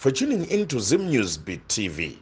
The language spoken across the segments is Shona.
for tuning into Zim News Beat TV.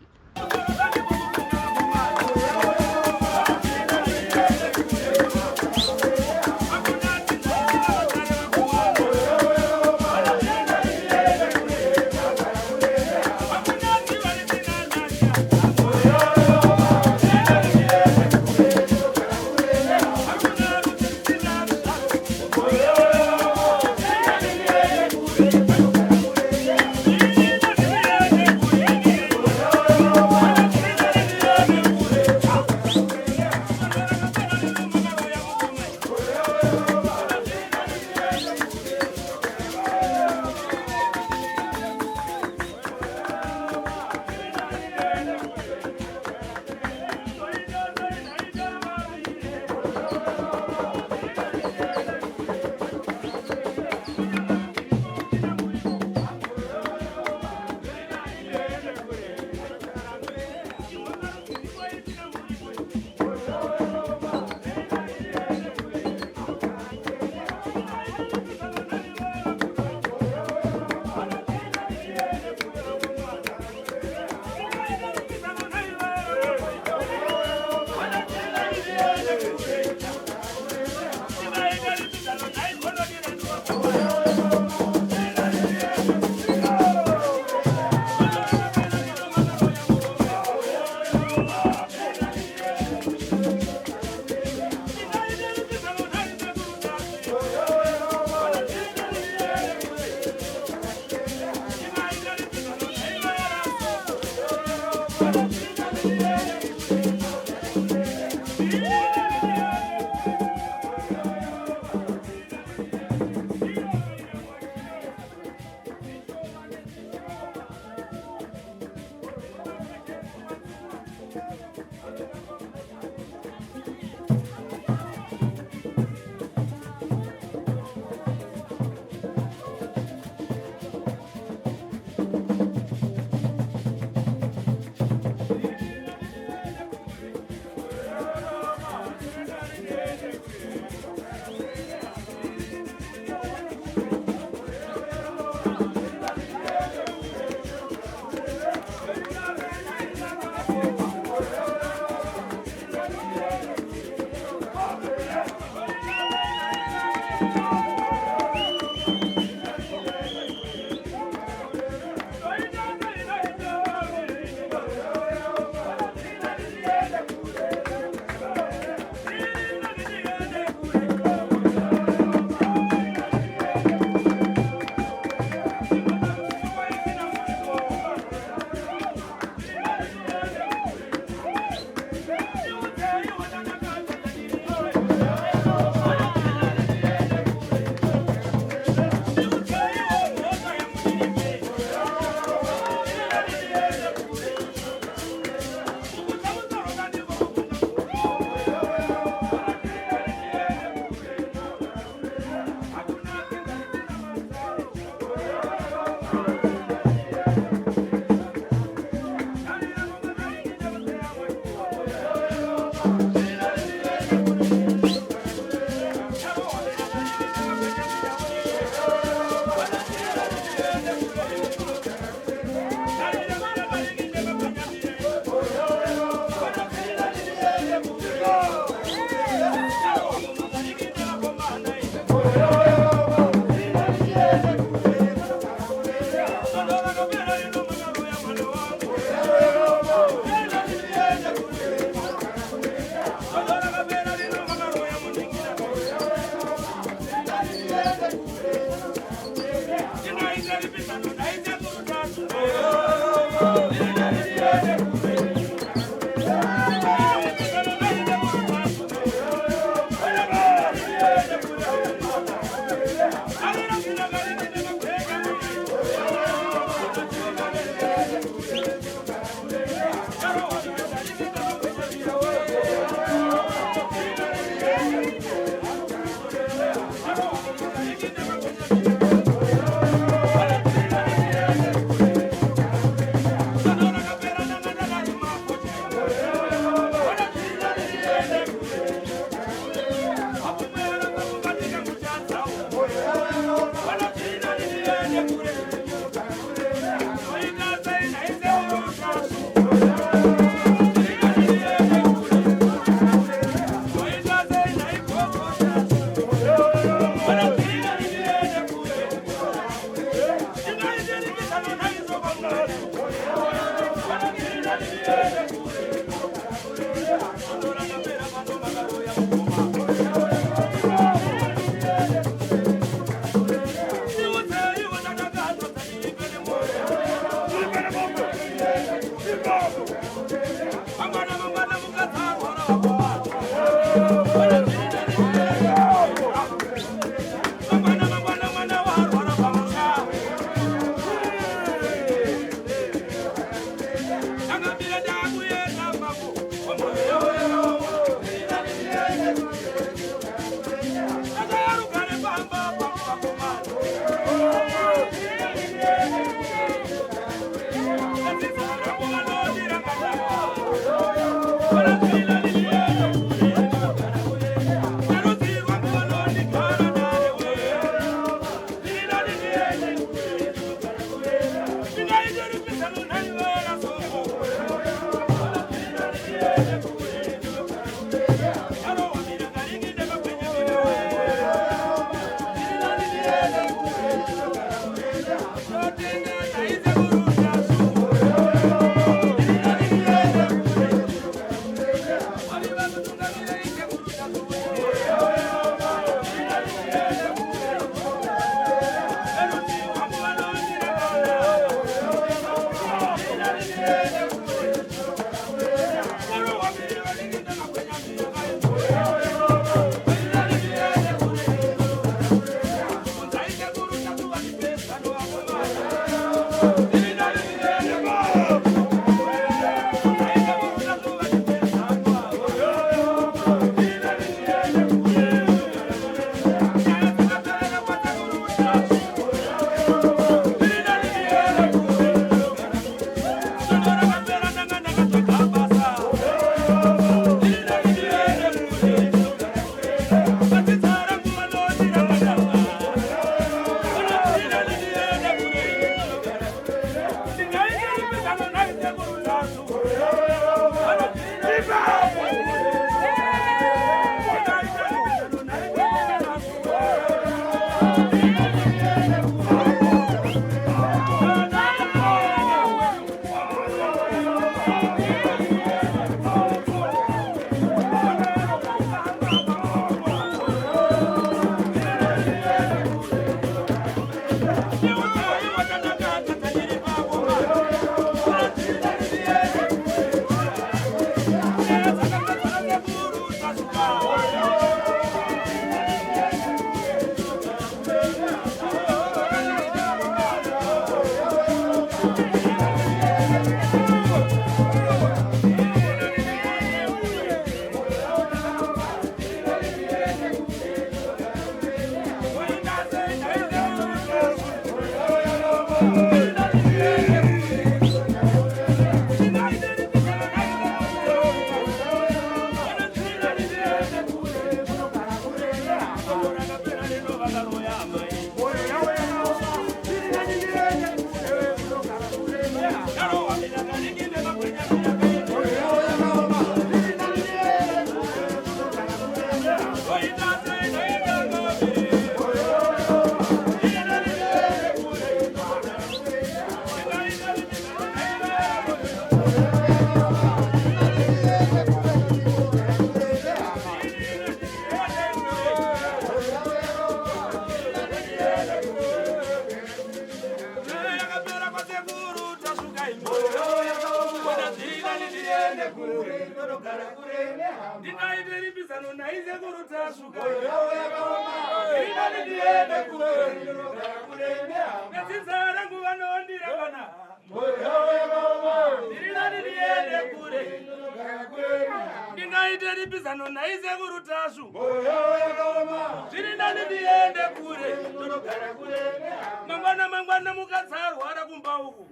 Mangwana mukatsarwara kumba uku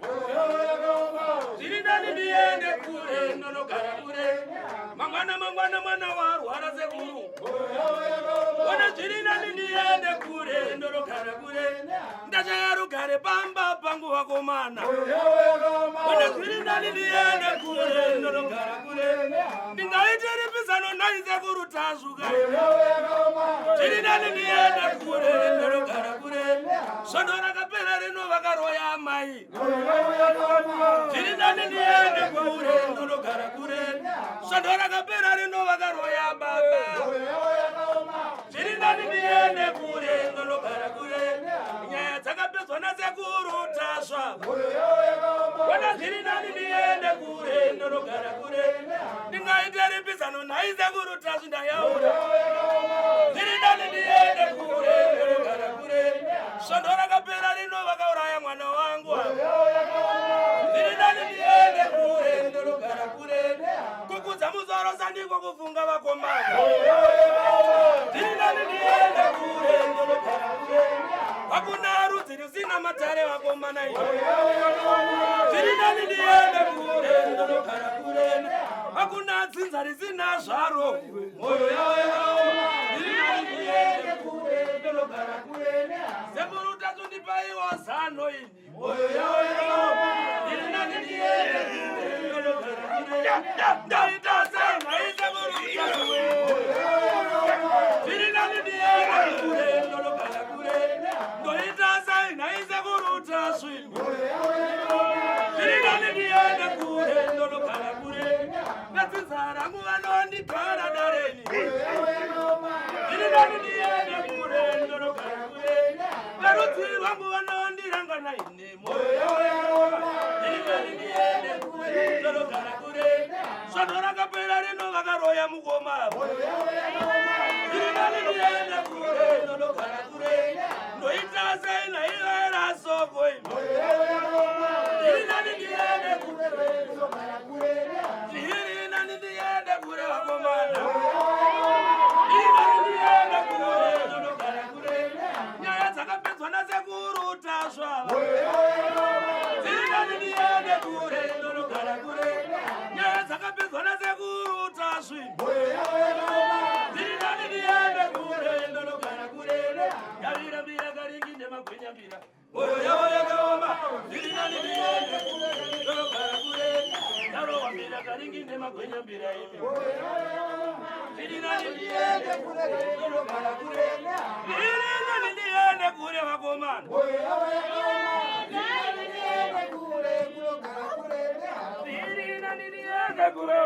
zvirinani ndiende kure ndonogara kure mangwana mwana warwara sekuru ona zvirinani ndiende kure ndonogara kure ndachaya rugare pamba pangu vakomana ona zvirinani ndiende kure ndonogara kure ndingaite ripisano nai sekuru tasvuka zvirinani ndiende kure ndonogara kure sondo rakapera rino vakaroya mai zvirinani ndiende kure ndonogara kure sondo rakapera rino vakaroya baba zvirinani ndiende kure ndonogara kure nyaya dzakapedzwa nasekuru tasva ona zvirinani ndiende kure ndonogara kure ndingaite ripisano nhai sekuru tasva ndayaura zvirinani ndiende kure ndonogara kure sondo rakapera rino vakauraya mwana wangu zvirinani ndiende kure ndonogara kure kukudza muzoro sandiko kufunga vakomana zvirinani ndiende kure ndonogara kure hakuna rudzi rusina matare vakomana zvirinani ndiende kure ndonogara kure hakuna dzinza risina zvaro moyo yawo yakaoma ndiri nani ndiende kure ndinogara kure nehama sekuru tatundipaiwo zano ini moyo yawo yakaoma ndiri nani ndiende kure ndinogara kure ndaita sei nhai sekuru ndiri nani ndiende kure ndinogara kure ndoita sei nhai sekuru tasvini ndiri nani ndiende kure ndinogara kure ngatsinzara nguva nondigara dareni ndiri nani ndiende kure ndinogara kure verudzi rwangu vanondirangana ine moyo yawo yakaoma ndiri nani ndiende kure ndinogara kure svondo rakapera rino vakaroya mukoma ndiri nani ndiende kure ndinogara kure ndoita sei naivera soko ndiri nani ndiende kure ndinogara kure ndiri nani ndiende kure vakomana ndiri nani ndiende kure ndinogara kure nyaya dzakapedzwa nasekuru tasvava ndiri nani ndiende kure ndinogara kure nyaya dzakapedzwa nasekuru tasvini ndiri nani ndiende kure ndinogara kure yavirambira karingi nemagwenyambira moyo yawo yakaoma ndiri nani ndiende kure ndinogara kure yarovambira karingi nemagwenyambira imi ndiri nani ndiende kure ndinogara kure ndiri nani ndiende kure vakomana ndiri nani ndiende kure ndinogara kure ndiri nani ndiende kure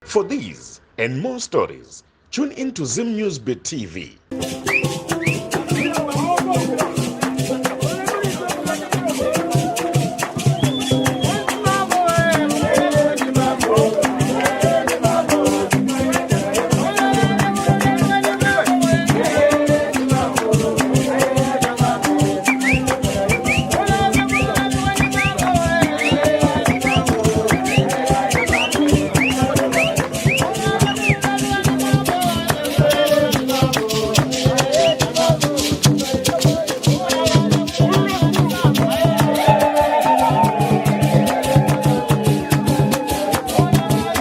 For these and more stories, tune in to Zim News Beat TV